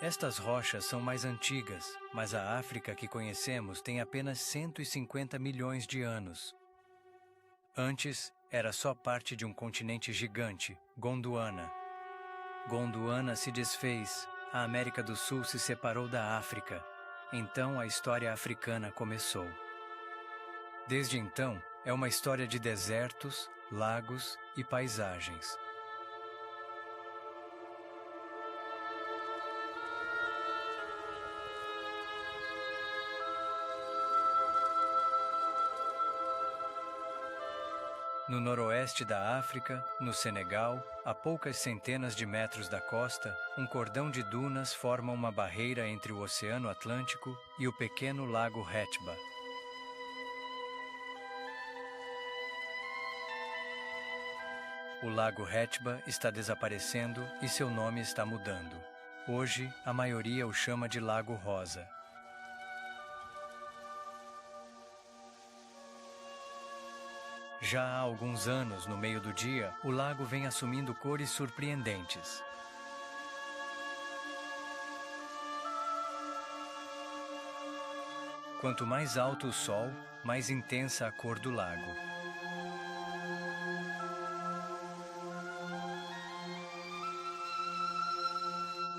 Estas rochas são mais antigas, mas a África que conhecemos tem apenas 150 milhões de anos. Antes, era só parte de um continente gigante, Gondwana. Gondwana se desfez, a América do Sul se separou da África. Então a história africana começou. Desde então, é uma história de desertos, lagos e paisagens. No noroeste da África, no Senegal, a poucas centenas de metros da costa, um cordão de dunas forma uma barreira entre o Oceano Atlântico e o pequeno lago Hetba. O lago Hetba está desaparecendo e seu nome está mudando. Hoje, a maioria o chama de Lago Rosa. Já há alguns anos, no meio do dia, o lago vem assumindo cores surpreendentes. Quanto mais alto o sol, mais intensa a cor do lago.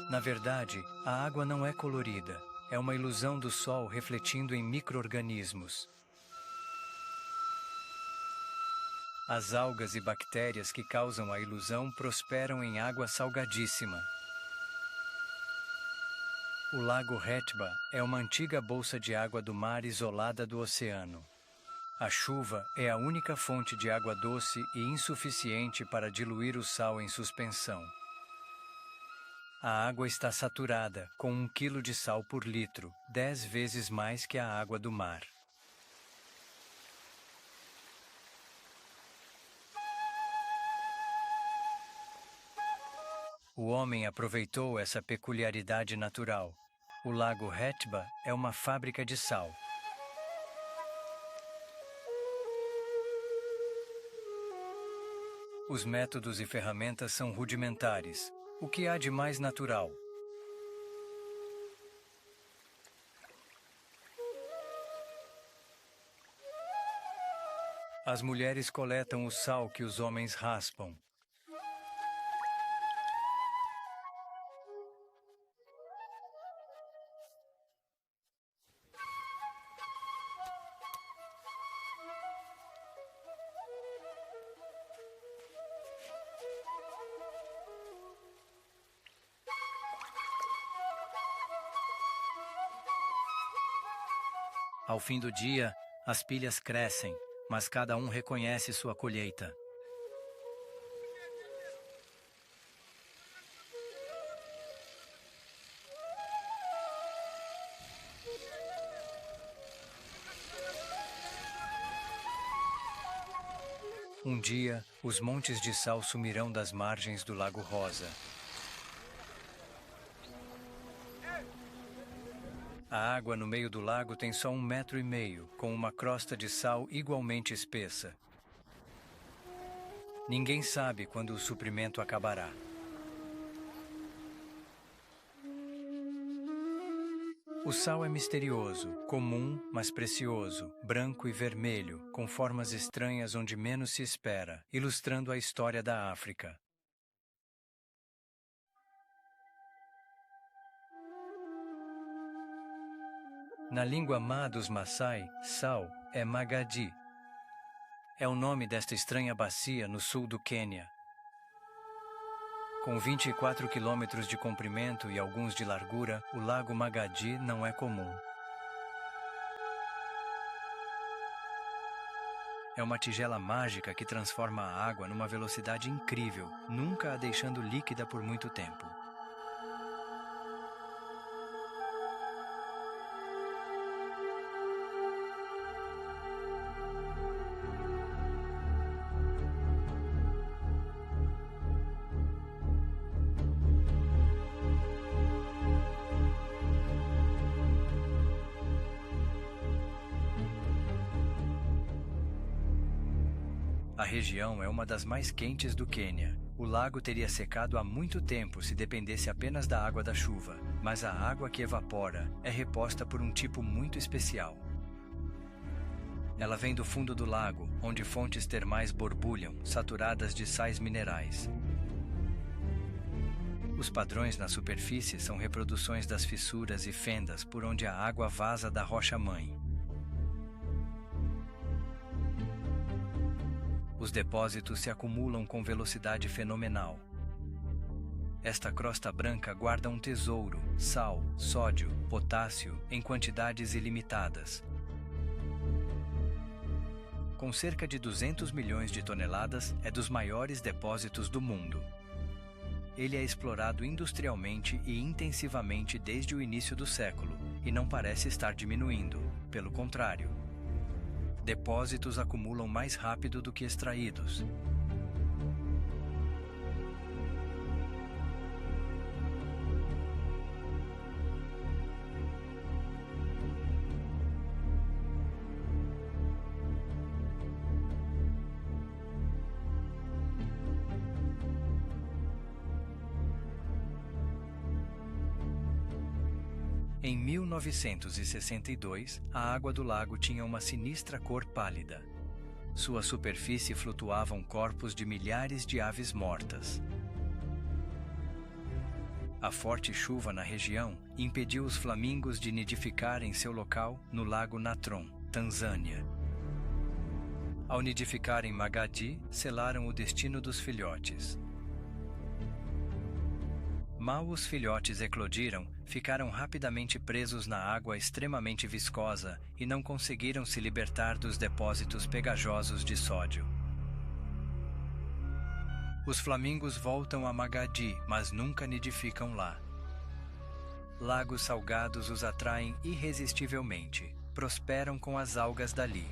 Na verdade, a água não é colorida. É uma ilusão do sol refletindo em micro-organismos. As algas e bactérias que causam a ilusão prosperam em água salgadíssima. O lago Hetba é uma antiga bolsa de água do mar isolada do oceano. A chuva é a única fonte de água doce e insuficiente para diluir o sal em suspensão. A água está saturada, com 1 quilo de sal por litro, 10 vezes mais que a água do mar. O homem aproveitou essa peculiaridade natural. O lago Hetba é uma fábrica de sal. Os métodos e ferramentas são rudimentares. O que há de mais natural? As mulheres coletam o sal que os homens raspam. Ao fim do dia, as pilhas crescem, mas cada um reconhece sua colheita. Um dia, os montes de sal sumirão das margens do Lago Rosa. A água no meio do lago tem só 1,5 metros, com uma crosta de sal igualmente espessa. Ninguém sabe quando o suprimento acabará. O sal é misterioso, comum, mas precioso, branco e vermelho, com formas estranhas onde menos se espera, ilustrando a história da África. Na língua má dos Maasai, sal é Magadi. É o nome desta estranha bacia no sul do Quênia. Com 24 quilômetros de comprimento e alguns de largura, o lago Magadi não é comum. É uma tigela mágica que transforma a água numa velocidade incrível, nunca a deixando líquida por muito tempo. A região é uma das mais quentes do Quênia. O lago teria secado há muito tempo se dependesse apenas da água da chuva, mas a água que evapora é reposta por um tipo muito especial. Ela vem do fundo do lago, onde fontes termais borbulham, saturadas de sais minerais. Os padrões na superfície são reproduções das fissuras e fendas por onde a água vaza da rocha-mãe. Os depósitos se acumulam com velocidade fenomenal. Esta crosta branca guarda um tesouro, sal, sódio, potássio, em quantidades ilimitadas. Com cerca de 200 milhões de toneladas, é dos maiores depósitos do mundo. Ele é explorado industrialmente e intensivamente desde o início do século, e não parece estar diminuindo, pelo contrário. Depósitos acumulam mais rápido do que extraídos. Em 1962, a água do lago tinha uma sinistra cor pálida. Sua superfície flutuavam corpos de milhares de aves mortas. A forte chuva na região impediu os flamingos de nidificar em seu local no lago Natron, Tanzânia. Ao nidificar em Magadi, selaram o destino dos filhotes. Mal os filhotes eclodiram, ficaram rapidamente presos na água extremamente viscosa e não conseguiram se libertar dos depósitos pegajosos de sódio. Os flamingos voltam a Magadi, mas nunca nidificam lá. Lagos salgados os atraem irresistivelmente, prosperam com as algas dali.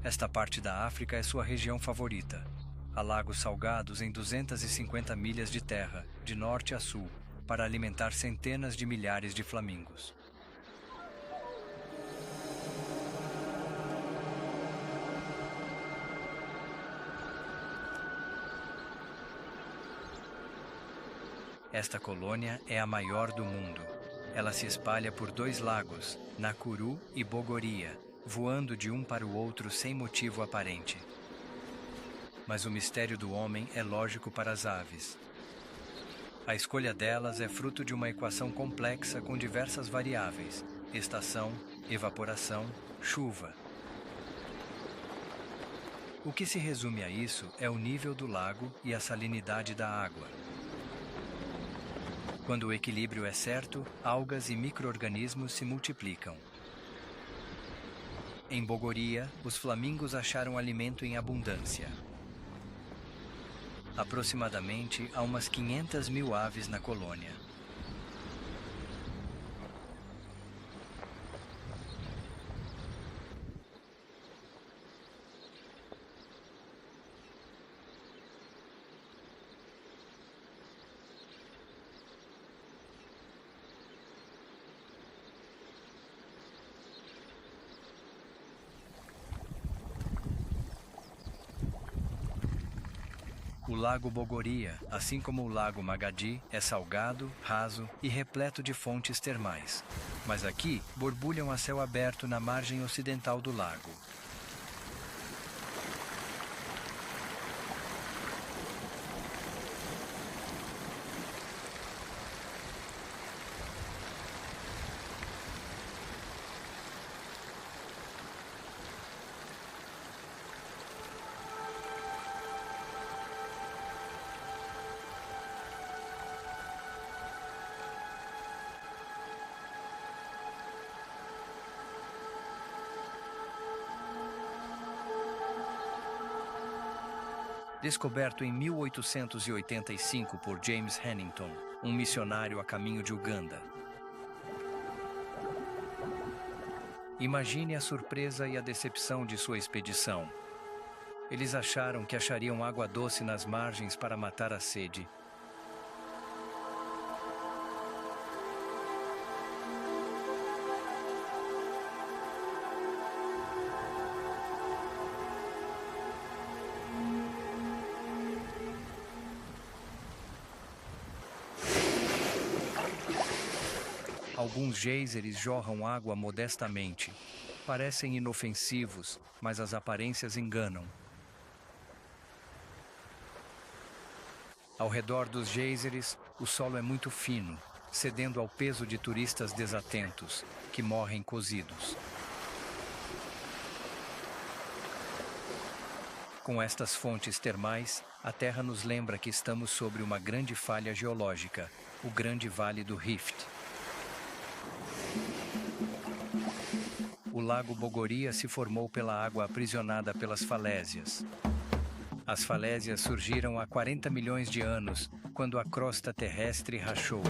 Esta parte da África é sua região favorita. Há lagos salgados em 250 milhas de terra, de norte a sul, para alimentar centenas de milhares de flamingos. Esta colônia é a maior do mundo. Ela se espalha por 2 lagos, Nakuru e Bogoria, voando de um para o outro sem motivo aparente. Mas o mistério do homem é lógico para as aves. A escolha delas é fruto de uma equação complexa com diversas variáveis: estação, evaporação, chuva. O que se resume a isso é o nível do lago e a salinidade da água. Quando o equilíbrio é certo, algas e micro-organismos se multiplicam. Em Bogoria, os flamingos acharam alimento em abundância. Aproximadamente há umas 500 mil aves na colônia. O lago Bogoria, assim como o lago Magadi, é salgado, raso e repleto de fontes termais. Mas aqui borbulham a céu aberto na margem ocidental do lago. Descoberto em 1885 por James Hannington, um missionário a caminho de Uganda. Imagine a surpresa e a decepção de sua expedição. Eles acharam que achariam água doce nas margens para matar a sede. Alguns geysers jorram água modestamente. Parecem inofensivos, mas as aparências enganam. Ao redor dos geysers, o solo é muito fino, cedendo ao peso de turistas desatentos, que morrem cozidos. Com estas fontes termais, a Terra nos lembra que estamos sobre uma grande falha geológica, o Grande Vale do Rift. O Lago Bogoria se formou pela água aprisionada pelas falésias. As falésias surgiram há 40 milhões de anos, quando a crosta terrestre rachou.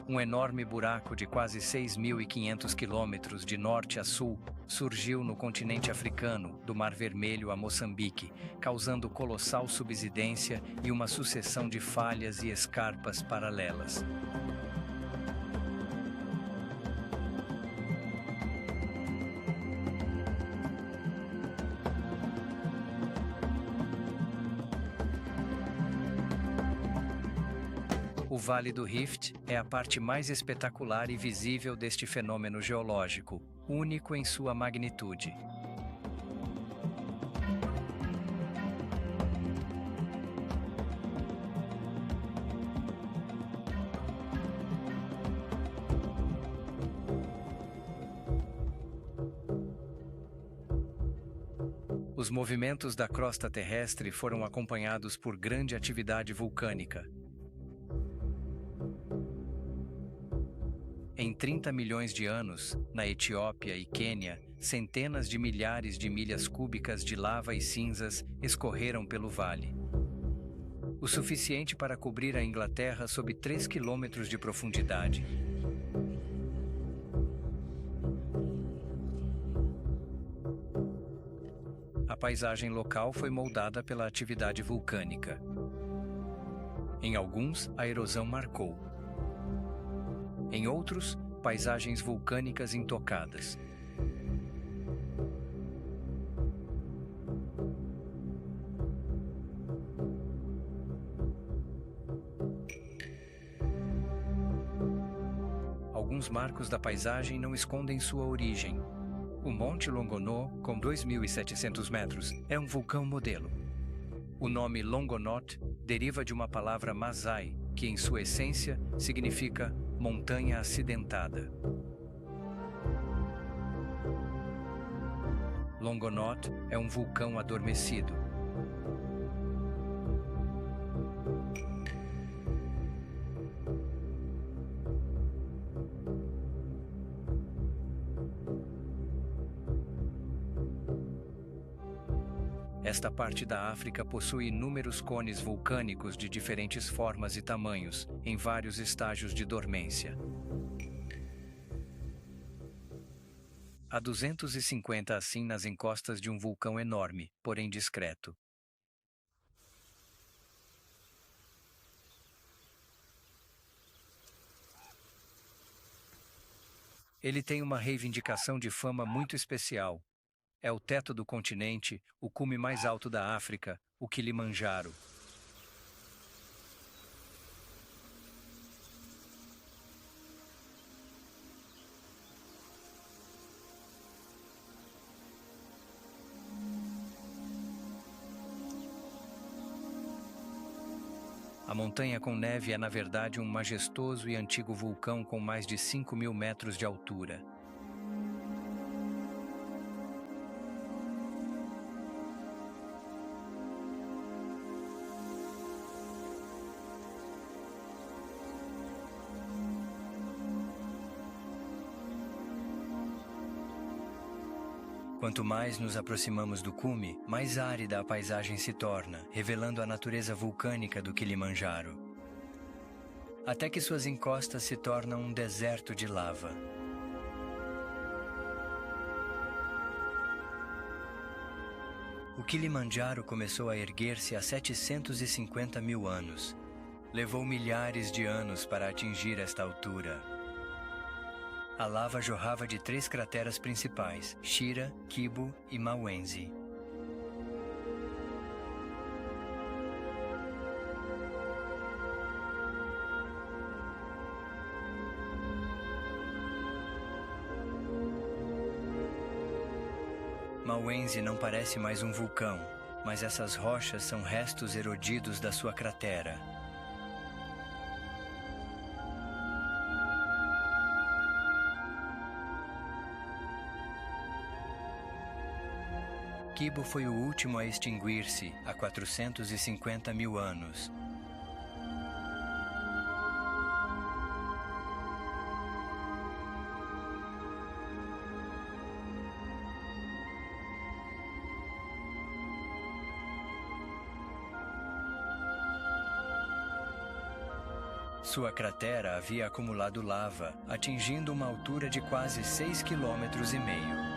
Um enorme buraco de quase 6.500 quilômetros de norte a sul surgiu no continente africano, do Mar Vermelho a Moçambique, causando colossal subsidência e uma sucessão de falhas e escarpas paralelas. O Vale do Rift é a parte mais espetacular e visível deste fenômeno geológico, único em sua magnitude. Os movimentos da crosta terrestre foram acompanhados por grande atividade vulcânica. Em 30 milhões de anos, na Etiópia e Quênia, centenas de milhares de milhas cúbicas de lava e cinzas escorreram pelo vale. O suficiente para cobrir a Inglaterra sob 3 quilômetros de profundidade. A paisagem local foi moldada pela atividade vulcânica. Em alguns, a erosão marcou. Em outros, paisagens vulcânicas intocadas. Alguns marcos da paisagem não escondem sua origem. O Monte Longonot, com 2.700 metros, é um vulcão modelo. O nome Longonot deriva de uma palavra Masai, que em sua essência significa montanha acidentada. Longonot é um vulcão adormecido. Esta parte da África possui inúmeros cones vulcânicos de diferentes formas e tamanhos, em vários estágios de dormência. Há 250 assim nas encostas de um vulcão enorme, porém discreto. Ele tem uma reivindicação de fama muito especial. É o teto do continente, o cume mais alto da África, o Kilimanjaro. A montanha com neve é, na verdade, um majestoso e antigo vulcão com mais de 5.000 metros de altura. Quanto mais nos aproximamos do cume, mais árida a paisagem se torna, revelando a natureza vulcânica do Kilimanjaro. Até que suas encostas se tornam um deserto de lava. O Kilimanjaro começou a erguer-se há 750 mil anos. Levou milhares de anos para atingir esta altura. A lava jorrava de 3 crateras principais, Shira, Kibo e Mawenzi. Malwenzi não parece mais um vulcão, mas essas rochas são restos erodidos da sua cratera. Kibo foi o último a extinguir-se há 450 mil anos. Sua cratera havia acumulado lava, atingindo uma altura de quase 6,5 km.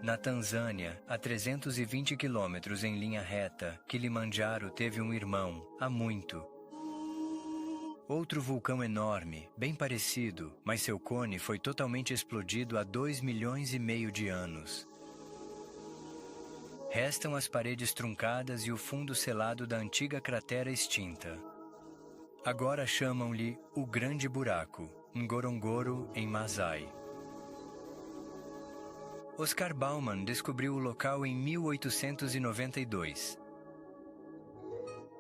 Na Tanzânia, a 320 quilômetros em linha reta, Kilimanjaro teve um irmão, há muito. Outro vulcão enorme, bem parecido, mas seu cone foi totalmente explodido há 2,5 milhões de anos. Restam as paredes truncadas e o fundo selado da antiga cratera extinta. Agora chamam-lhe o Grande Buraco, Ngorongoro, em Masai. Oscar Baumann descobriu o local em 1892.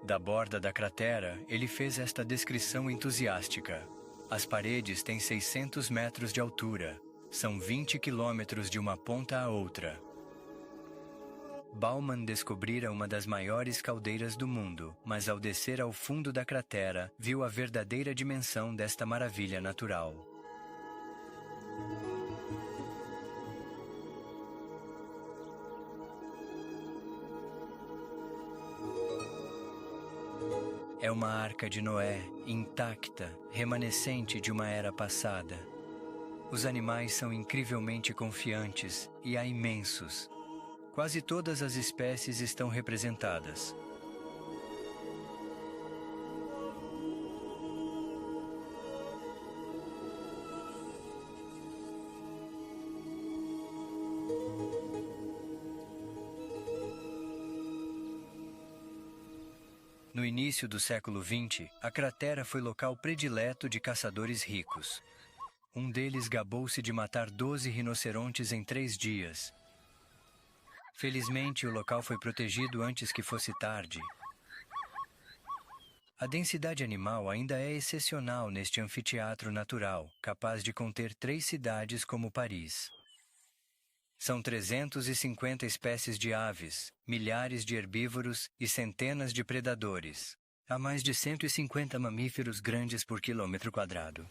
Da borda da cratera, ele fez esta descrição entusiástica. As paredes têm 600 metros de altura. São 20 quilômetros de uma ponta à outra. Baumann descobrira uma das maiores caldeiras do mundo, mas ao descer ao fundo da cratera, viu a verdadeira dimensão desta maravilha natural. É uma arca de Noé, intacta, remanescente de uma era passada. Os animais são incrivelmente confiantes e há imensos. Quase todas as espécies estão representadas. No início do século XX, a cratera foi local predileto de caçadores ricos. Um deles gabou-se de matar 12 rinocerontes em 3 dias. Felizmente, o local foi protegido antes que fosse tarde. A densidade animal ainda é excepcional neste anfiteatro natural, capaz de conter 3 cidades como Paris. São 350 espécies de aves, milhares de herbívoros e centenas de predadores. Há mais de 150 mamíferos grandes por quilômetro quadrado.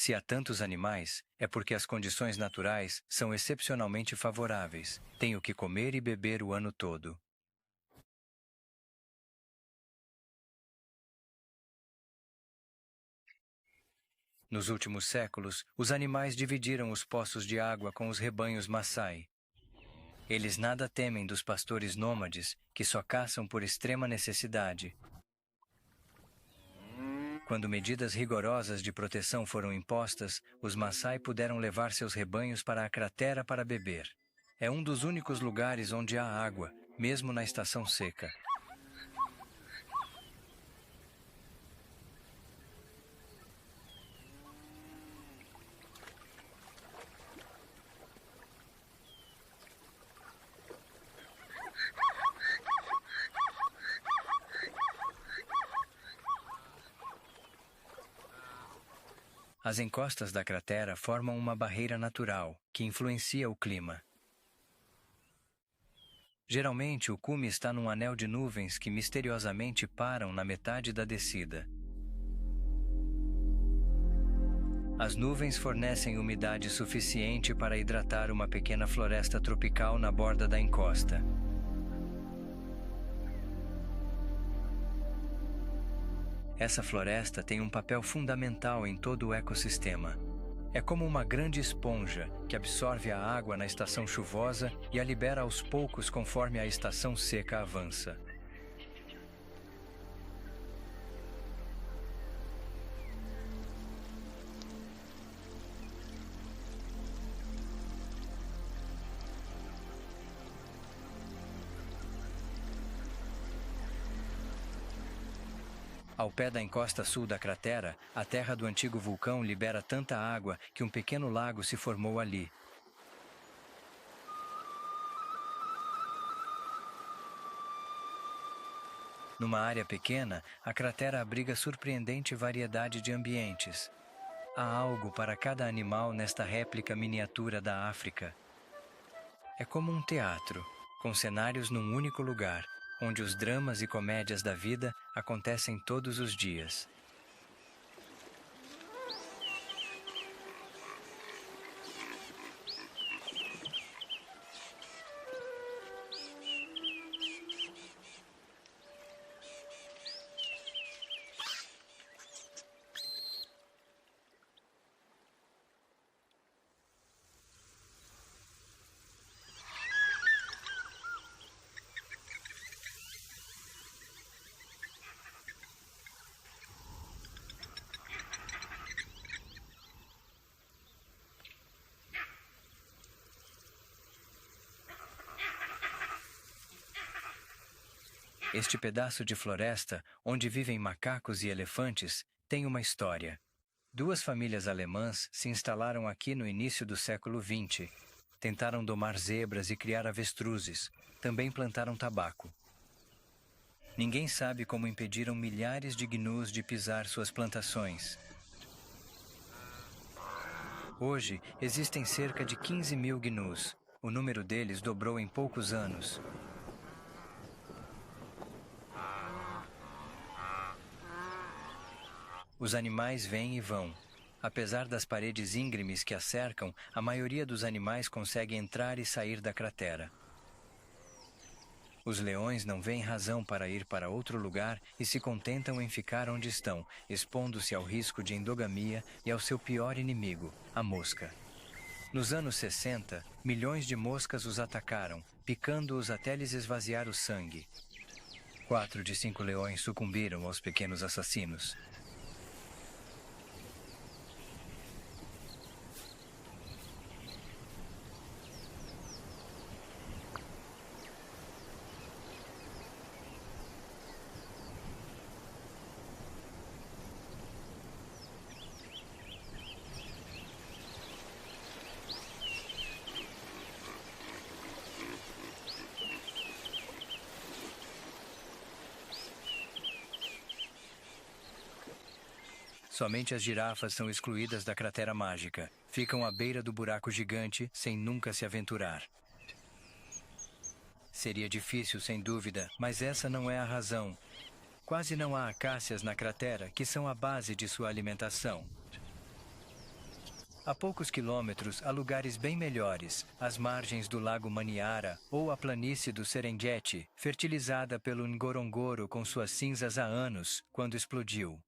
Se há tantos animais, é porque as condições naturais são excepcionalmente favoráveis. Tem o que comer e beber o ano todo. Nos últimos séculos, os animais dividiram os poços de água com os rebanhos Maasai. Eles nada temem dos pastores nômades, que só caçam por extrema necessidade. Quando medidas rigorosas de proteção foram impostas, os Maasai puderam levar seus rebanhos para a cratera para beber. É um dos únicos lugares onde há água, mesmo na estação seca. As encostas da cratera formam uma barreira natural, que influencia o clima. Geralmente, o cume está num anel de nuvens que misteriosamente param na metade da descida. As nuvens fornecem umidade suficiente para hidratar uma pequena floresta tropical na borda da encosta. Essa floresta tem um papel fundamental em todo o ecossistema. É como uma grande esponja que absorve a água na estação chuvosa e a libera aos poucos conforme a estação seca avança. Ao pé da encosta sul da cratera, a terra do antigo vulcão libera tanta água que um pequeno lago se formou ali. Numa área pequena, a cratera abriga surpreendente variedade de ambientes. Há algo para cada animal nesta réplica miniatura da África. É como um teatro, com cenários num único lugar, onde os dramas e comédias da vida acontecem todos os dias. Este pedaço de floresta, onde vivem macacos e elefantes, tem uma história. Duas famílias alemãs se instalaram aqui no início do século XX. Tentaram domar zebras e criar avestruzes. Também plantaram tabaco. Ninguém sabe como impediram milhares de gnus de pisar suas plantações. Hoje, existem cerca de 15 mil gnus. O número deles dobrou em poucos anos. Os animais vêm e vão. Apesar das paredes íngremes que a cercam, a maioria dos animais consegue entrar e sair da cratera. Os leões não veem razão para ir para outro lugar e se contentam em ficar onde estão, expondo-se ao risco de endogamia e ao seu pior inimigo, a mosca. Nos anos 60, milhões de moscas os atacaram, picando-os até lhes esvaziar o sangue. 4 de 5 leões sucumbiram aos pequenos assassinos. Somente as girafas são excluídas da cratera mágica. Ficam à beira do buraco gigante, sem nunca se aventurar. Seria difícil, sem dúvida, mas essa não é a razão. Quase não há acácias na cratera, que são a base de sua alimentação. A poucos quilômetros, há lugares bem melhores, as margens do lago Maniara ou a planície do Serengeti, fertilizada pelo Ngorongoro com suas cinzas há anos, quando explodiu.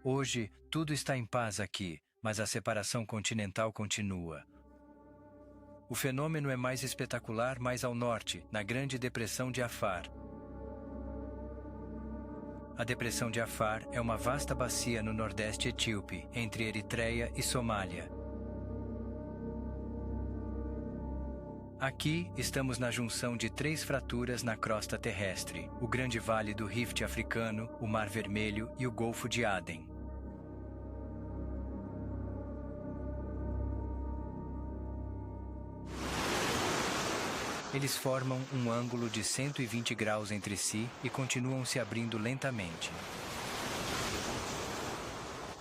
Hoje, tudo está em paz aqui, mas a separação continental continua. O fenômeno é mais espetacular mais ao norte, na Grande Depressão de Afar. A depressão de Afar é uma vasta bacia no nordeste etíope, entre Eritreia e Somália. Aqui estamos na junção de 3 fraturas na crosta terrestre: o Grande Vale do Rift Africano, o Mar Vermelho e o Golfo de Aden. Eles formam um ângulo de 120 graus entre si e continuam se abrindo lentamente.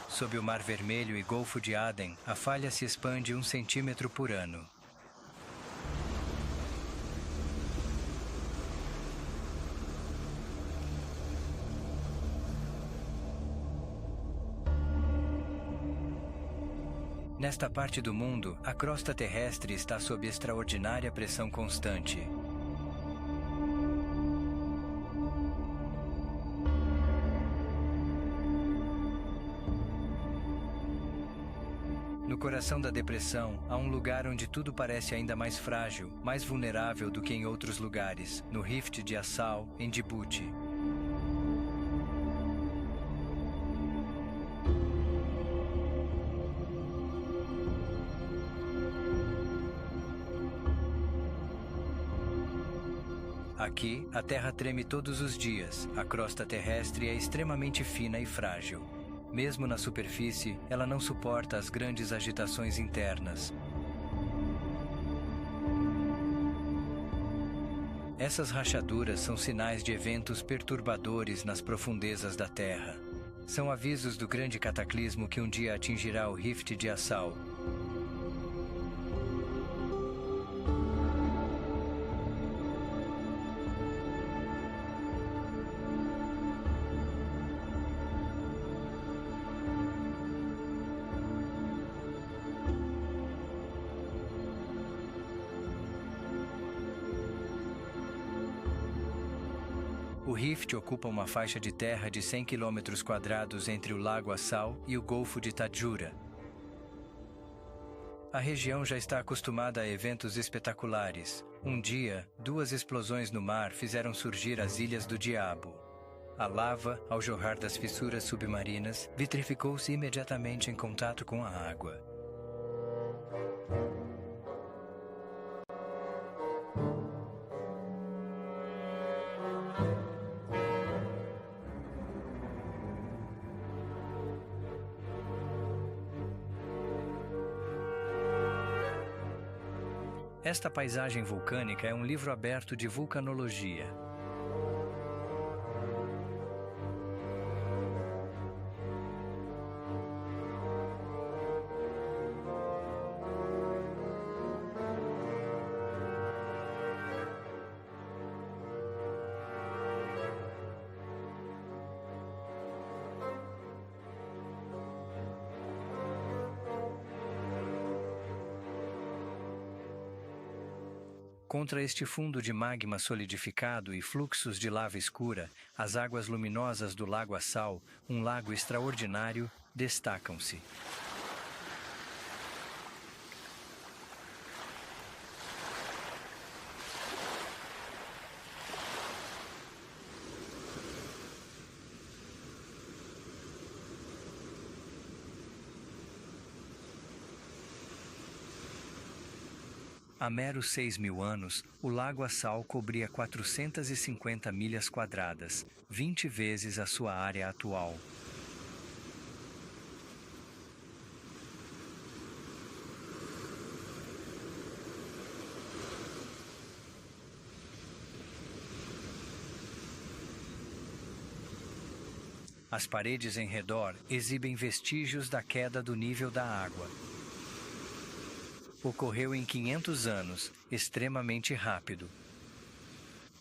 Sob o Mar Vermelho e Golfo de Aden, a falha se expande 1 centímetro por ano. Nesta parte do mundo, a crosta terrestre está sob extraordinária pressão constante. No coração da depressão, há um lugar onde tudo parece ainda mais frágil, mais vulnerável do que em outros lugares, no Rift de Assal, em Djibouti. Aqui, a Terra treme todos os dias. A crosta terrestre é extremamente fina e frágil. Mesmo na superfície, ela não suporta as grandes agitações internas. Essas rachaduras são sinais de eventos perturbadores nas profundezas da Terra. São avisos do grande cataclismo que um dia atingirá o Rift de Assal. O Rift ocupa uma faixa de terra de 100 km² entre o Lago Assal e o Golfo de Tadjoura. A região já está acostumada a eventos espetaculares. Um dia, 2 explosões no mar fizeram surgir as Ilhas do Diabo. A lava, ao jorrar das fissuras submarinas, vitrificou-se imediatamente em contato com a água. Esta paisagem vulcânica é um livro aberto de vulcanologia. Contra este fundo de magma solidificado e fluxos de lava escura, as águas luminosas do Lago Assal, um lago extraordinário, destacam-se. Há meros 6.000 anos, o Lago Assal cobria 450 milhas quadradas, 20 vezes a sua área atual. As paredes em redor exibem vestígios da queda do nível da água. Ocorreu em 500 anos, extremamente rápido.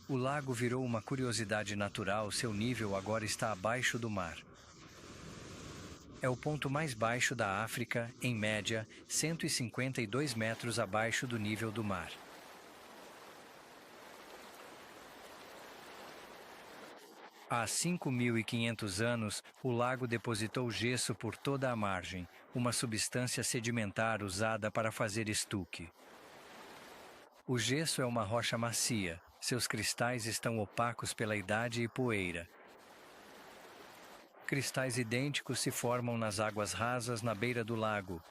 O lago virou uma curiosidade natural, seu nível agora está abaixo do mar. É o ponto mais baixo da África, em média, 152 metros abaixo do nível do mar. Há 5.500 anos, o lago depositou gesso por toda a margem, uma substância sedimentar usada para fazer estuque. O gesso é uma rocha macia, seus cristais estão opacos pela idade e poeira. Cristais idênticos se formam nas águas rasas na beira do lago.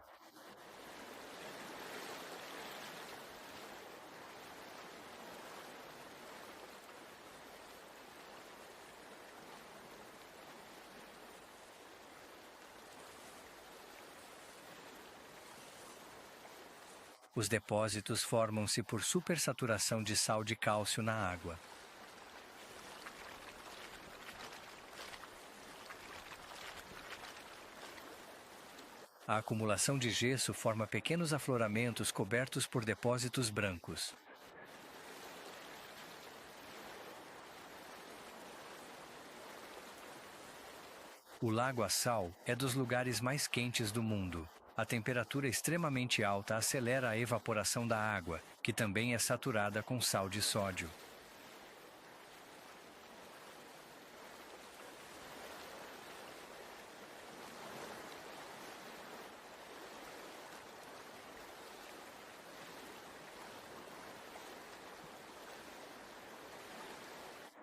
Os depósitos formam-se por supersaturação de sal de cálcio na água. A acumulação de gesso forma pequenos afloramentos cobertos por depósitos brancos. O Lago Assal é dos lugares mais quentes do mundo. A temperatura extremamente alta acelera a evaporação da água, que também é saturada com sal de sódio.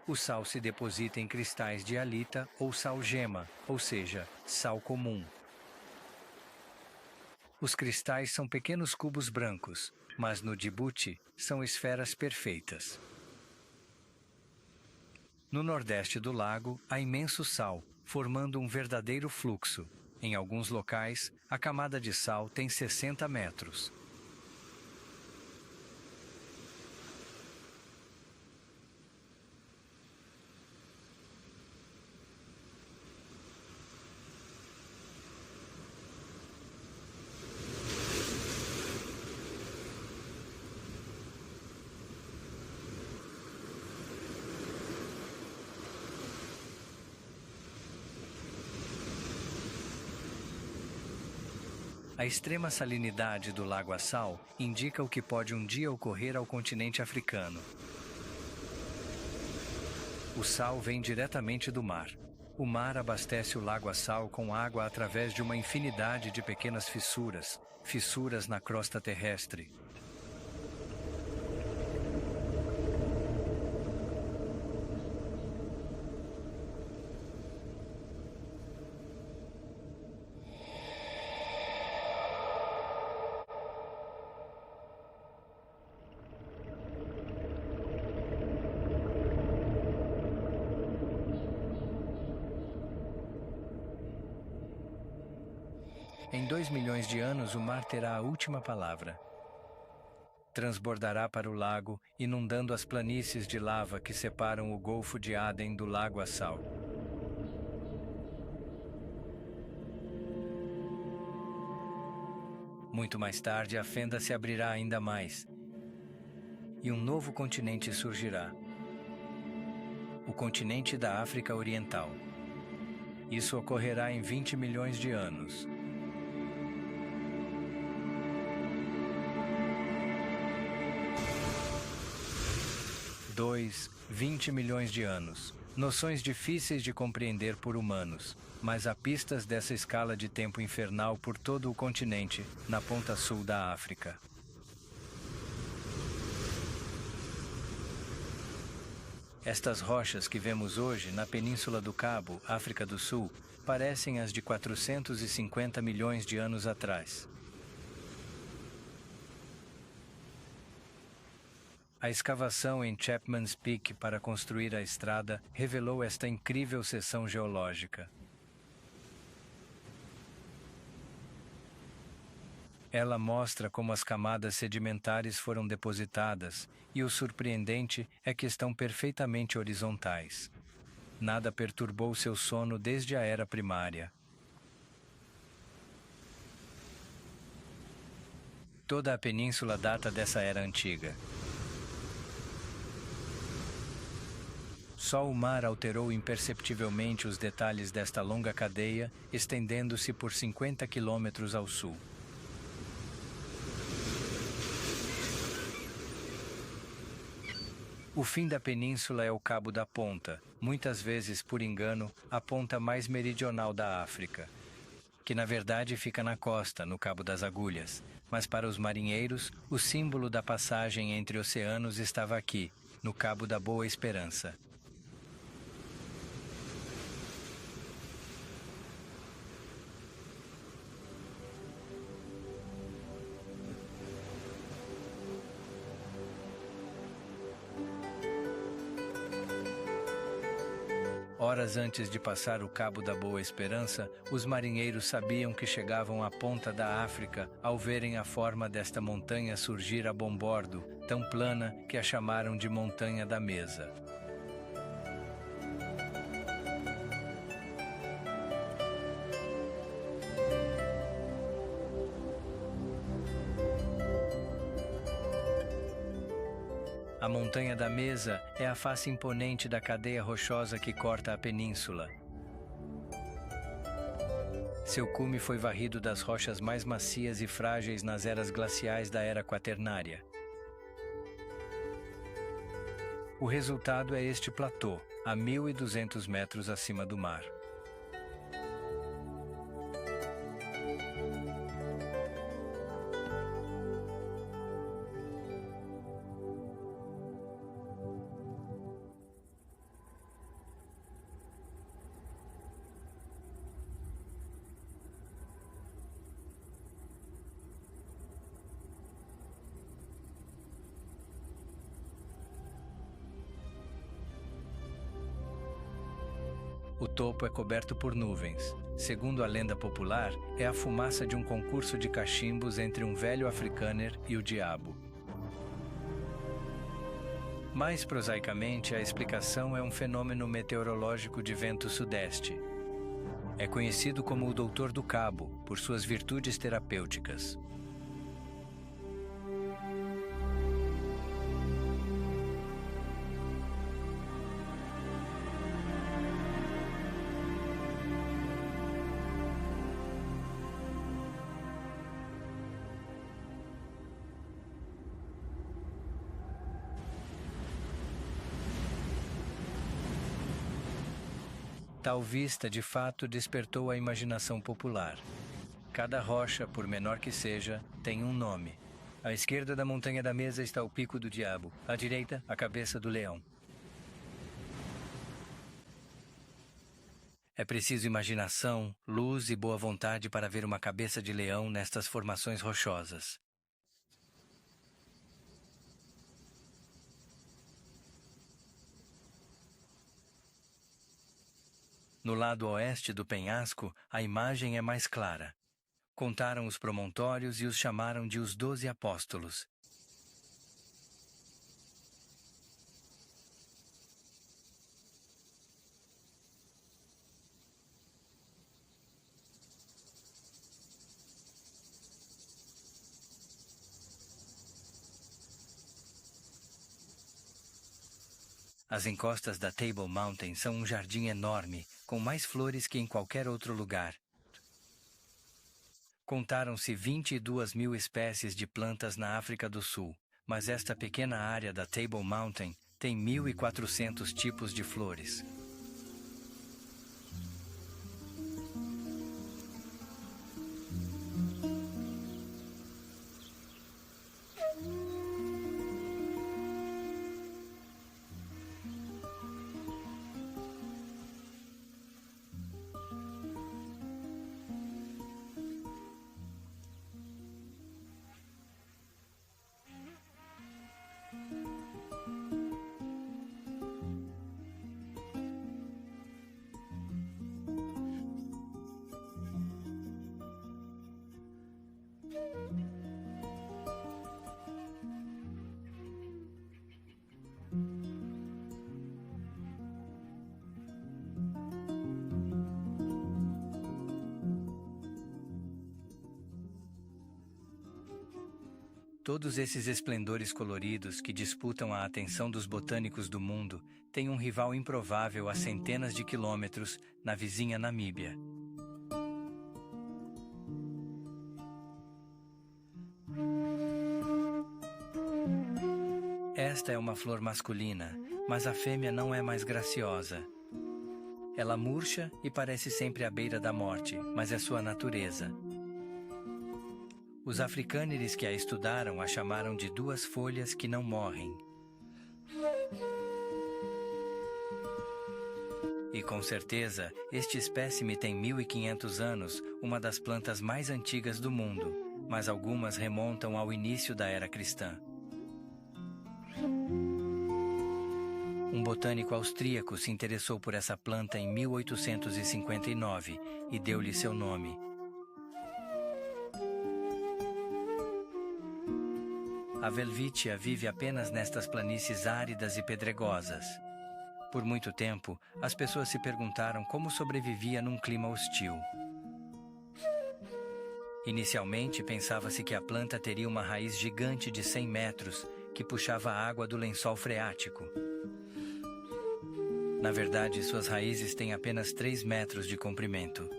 O sal se deposita em cristais de halita ou sal-gema, ou seja, sal comum. Os cristais são pequenos cubos brancos, mas no Djibouti são esferas perfeitas. No nordeste do lago há imenso sal, formando um verdadeiro fluxo. Em alguns locais, a camada de sal tem 60 metros. A extrema salinidade do Lago Assal indica o que pode um dia ocorrer ao continente africano. O sal vem diretamente do mar. O mar abastece o Lago Assal com água através de uma infinidade de pequenas fissuras na crosta terrestre. Em 2 milhões de anos, o mar terá a última palavra. Transbordará para o lago, inundando as planícies de lava que separam o Golfo de Aden do Lago Assal. Muito mais tarde, a fenda se abrirá ainda mais, e um novo continente surgirá. O continente da África Oriental. Isso ocorrerá em 20 milhões de anos. 20 milhões de anos. Noções difíceis de compreender por humanos, mas há pistas dessa escala de tempo infernal por todo o continente, na ponta sul da África. Estas rochas que vemos hoje na Península do Cabo, África do Sul, parecem as de 450 milhões de anos atrás. A escavação em Chapman's Peak para construir a estrada revelou esta incrível seção geológica. Ela mostra como as camadas sedimentares foram depositadas, e o surpreendente é que estão perfeitamente horizontais. Nada perturbou seu sono desde a era primária. Toda a península data dessa era antiga. Só o mar alterou imperceptivelmente os detalhes desta longa cadeia, estendendo-se por 50 quilômetros ao sul. O fim da península é o Cabo da Ponta, muitas vezes, por engano, a ponta mais meridional da África, que na verdade fica na costa, no Cabo das Agulhas, mas para os marinheiros, o símbolo da passagem entre oceanos estava aqui, no Cabo da Boa Esperança. Horas antes de passar o Cabo da Boa Esperança, os marinheiros sabiam que chegavam à ponta da África ao verem a forma desta montanha surgir a bombordo, tão plana que a chamaram de Montanha da Mesa. A Montanha da Mesa é a face imponente da cadeia rochosa que corta a península. Seu cume foi varrido das rochas mais macias e frágeis nas eras glaciais da Era Quaternária. O resultado é este platô, a 1.200 metros acima do mar. O topo é coberto por nuvens. Segundo a lenda popular, é a fumaça de um concurso de cachimbos entre um velho africâner e o diabo. Mais prosaicamente, a explicação é um fenômeno meteorológico de vento sudeste. É conhecido como o Doutor do Cabo, por suas virtudes terapêuticas. Tal vista, de fato, despertou a imaginação popular. Cada rocha, por menor que seja, tem um nome. À esquerda da Montanha da Mesa está o Pico do Diabo, à direita, a Cabeça do Leão. É preciso imaginação, luz e boa vontade para ver uma cabeça de leão nestas formações rochosas. No lado oeste do penhasco, a imagem é mais clara. Contaram os promontórios e os chamaram de os 12 apóstolos. As encostas da Table Mountain são um jardim enorme, com mais flores que em qualquer outro lugar. Contaram-se 22.000 espécies de plantas na África do Sul, mas esta pequena área da Table Mountain tem 1.400 tipos de flores. Todos esses esplendores coloridos que disputam a atenção dos botânicos do mundo têm um rival improvável a centenas de quilômetros na vizinha Namíbia. Esta é uma flor masculina, mas a fêmea não é mais graciosa. Ela murcha e parece sempre à beira da morte, mas é sua natureza. Os africâneres que a estudaram a chamaram de duas folhas que não morrem. E com certeza, este espécime tem 1.500 anos, uma das plantas mais antigas do mundo, mas algumas remontam ao início da era cristã. Um botânico austríaco se interessou por essa planta em 1859 e deu-lhe seu nome. A welwitschia vive apenas nestas planícies áridas e pedregosas. Por muito tempo, as pessoas se perguntaram como sobrevivia num clima hostil. Inicialmente, pensava-se que a planta teria uma raiz gigante de 100 metros que puxava a água do lençol freático. Na verdade, suas raízes têm apenas 3 metros de comprimento.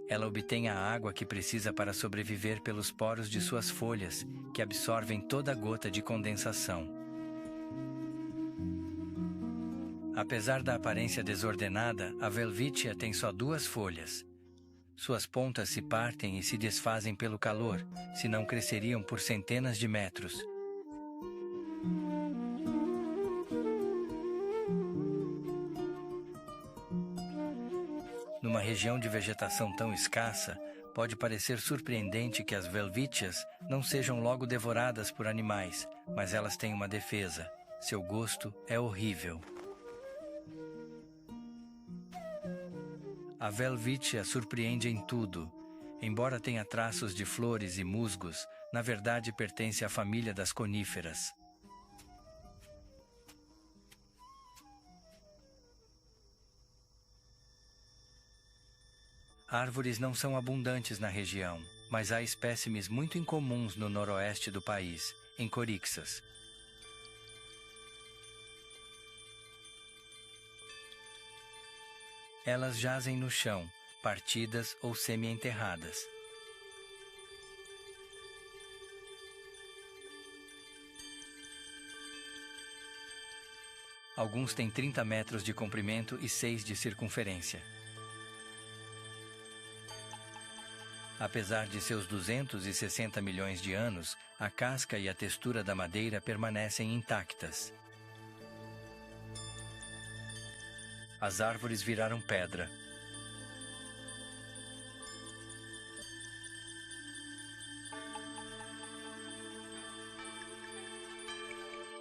Ela obtém a água que precisa para sobreviver pelos poros de suas folhas, que absorvem toda gota de condensação. Apesar da aparência desordenada, a welwitschia tem só 2 folhas. Suas pontas se partem e se desfazem pelo calor, senão cresceriam por centenas de metros. Numa região de vegetação tão escassa, pode parecer surpreendente que as welwitchias não sejam logo devoradas por animais, mas elas têm uma defesa. Seu gosto é horrível. A welwitschia surpreende em tudo. Embora tenha traços de flores e musgos, na verdade pertence à família das coníferas. Árvores não são abundantes na região, mas há espécimes muito incomuns no noroeste do país, em Corixas. Elas jazem no chão, partidas ou semi-enterradas. Alguns têm 30 metros de comprimento e 6 de circunferência. Apesar de seus 260 milhões de anos, a casca e a textura da madeira permanecem intactas. As árvores viraram pedra.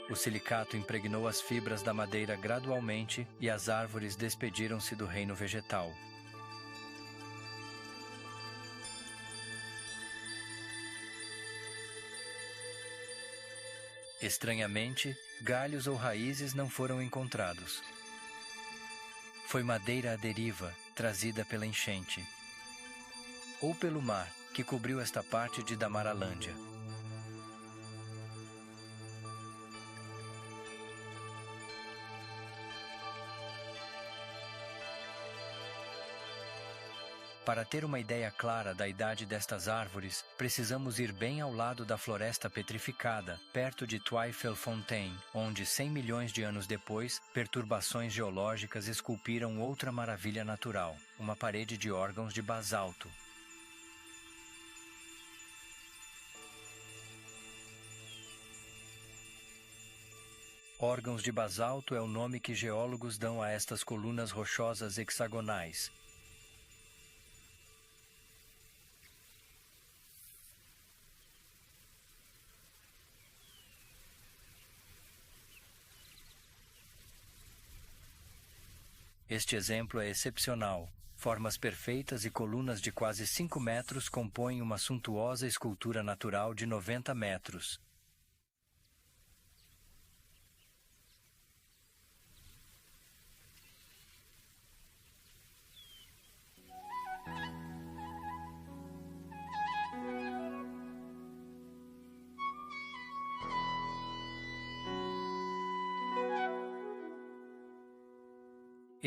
O silicato impregnou as fibras da madeira gradualmente e as árvores despediram-se do reino vegetal. Estranhamente, galhos ou raízes não foram encontrados. Foi madeira à deriva, trazida pela enchente. Ou pelo mar, que cobriu esta parte de Damaralândia. Para ter uma ideia clara da idade destas árvores, precisamos ir bem ao lado da floresta petrificada, perto de Tweifelfontein, onde 100 milhões de anos depois, perturbações geológicas esculpiram outra maravilha natural, uma parede de órgãos de basalto. Órgãos de basalto é o nome que geólogos dão a estas colunas rochosas hexagonais. Este exemplo é excepcional. Formas perfeitas e colunas de quase 5 metros compõem uma suntuosa escultura natural de 90 metros.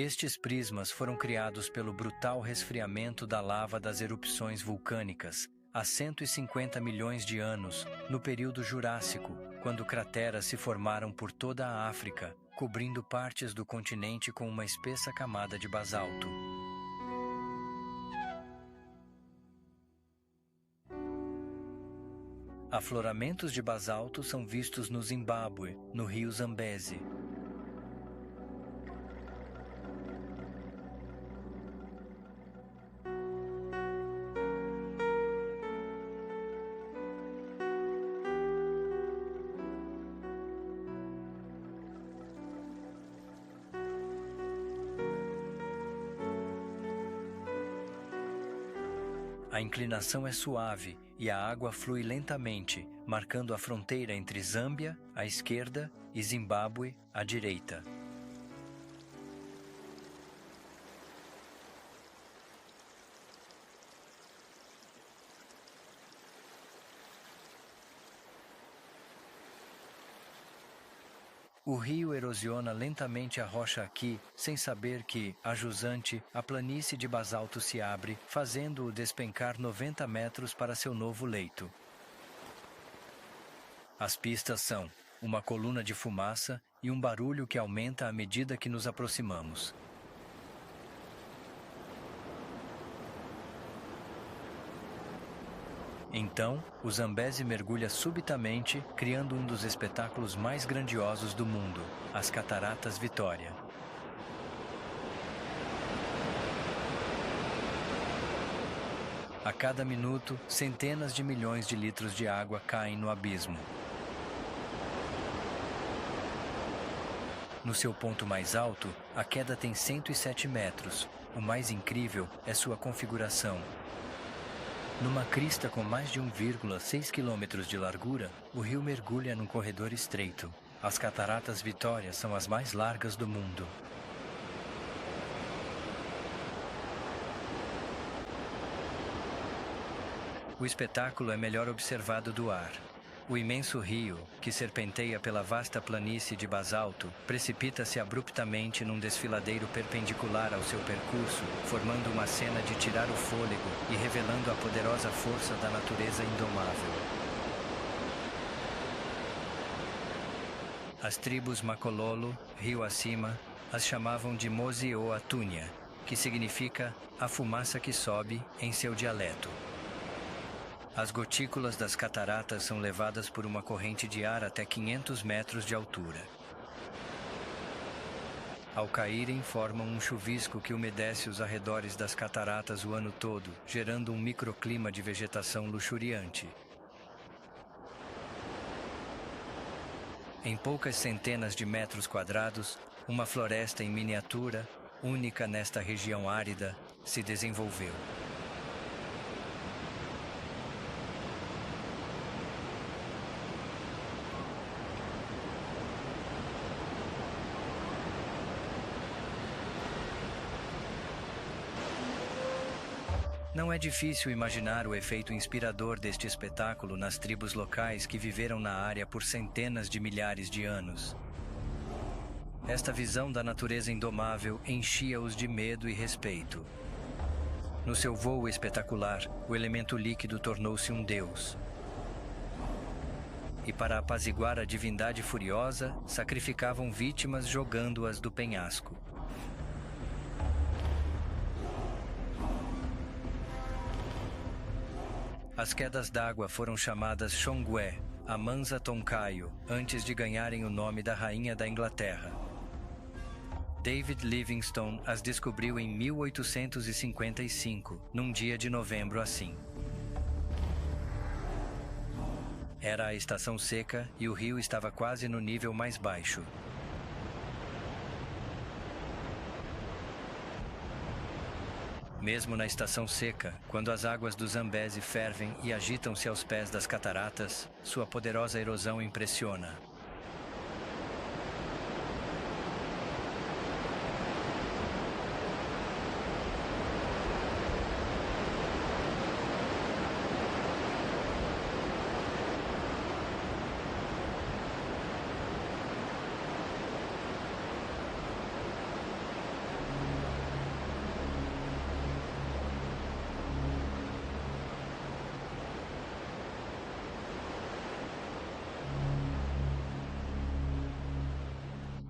Estes prismas foram criados pelo brutal resfriamento da lava das erupções vulcânicas, há 150 milhões de anos, no período Jurássico, quando crateras se formaram por toda a África, cobrindo partes do continente com uma espessa camada de basalto. Afloramentos de basalto são vistos no Zimbábue, no rio Zambeze. A inclinação é suave e a água flui lentamente, marcando a fronteira entre Zâmbia, à esquerda, e Zimbábue, à direita. O rio erosiona lentamente a rocha aqui, sem saber que, a jusante, a planície de basalto se abre, fazendo-o despencar 90 metros para seu novo leito. As pistas são uma coluna de fumaça e um barulho que aumenta à medida que nos aproximamos. Então, o Zambezi mergulha subitamente, criando um dos espetáculos mais grandiosos do mundo, as Cataratas Vitória. A cada minuto, centenas de milhões de litros de água caem no abismo. No seu ponto mais alto, a queda tem 107 metros. O mais incrível é sua configuração. Numa crista com mais de 1,6 km de largura, o rio mergulha num corredor estreito. As Cataratas Vitória são as mais largas do mundo. O espetáculo é melhor observado do ar. O imenso rio, que serpenteia pela vasta planície de basalto, precipita-se abruptamente num desfiladeiro perpendicular ao seu percurso, formando uma cena de tirar o fôlego e revelando a poderosa força da natureza indomável. As tribos Makololo, rio acima, as chamavam de Mosi ou Atúnia, que significa a fumaça que sobe em seu dialeto. As gotículas das cataratas são levadas por uma corrente de ar até 500 metros de altura. Ao caírem, formam um chuvisco que umedece os arredores das cataratas o ano todo, gerando um microclima de vegetação luxuriante. Em poucas centenas de metros quadrados, uma floresta em miniatura, única nesta região árida, se desenvolveu. Não é difícil imaginar o efeito inspirador deste espetáculo nas tribos locais que viveram na área por centenas de milhares de anos. Esta visão da natureza indomável enchia-os de medo e respeito. No seu voo espetacular, o elemento líquido tornou-se um deus. E para apaziguar a divindade furiosa, sacrificavam vítimas jogando-as do penhasco. As quedas d'água foram chamadas Chongwe, Amanza Tonkayo, antes de ganharem o nome da rainha da Inglaterra. David Livingstone as descobriu em 1855, num dia de novembro assim. Era a estação seca e o rio estava quase no nível mais baixo. Mesmo na estação seca, quando as águas do Zambezi fervem e agitam-se aos pés das cataratas, sua poderosa erosão impressiona.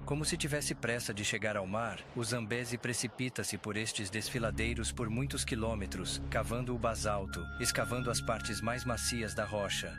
Como se tivesse pressa de chegar ao mar, o Zambezi precipita-se por estes desfiladeiros por muitos quilômetros, cavando o basalto, escavando as partes mais macias da rocha,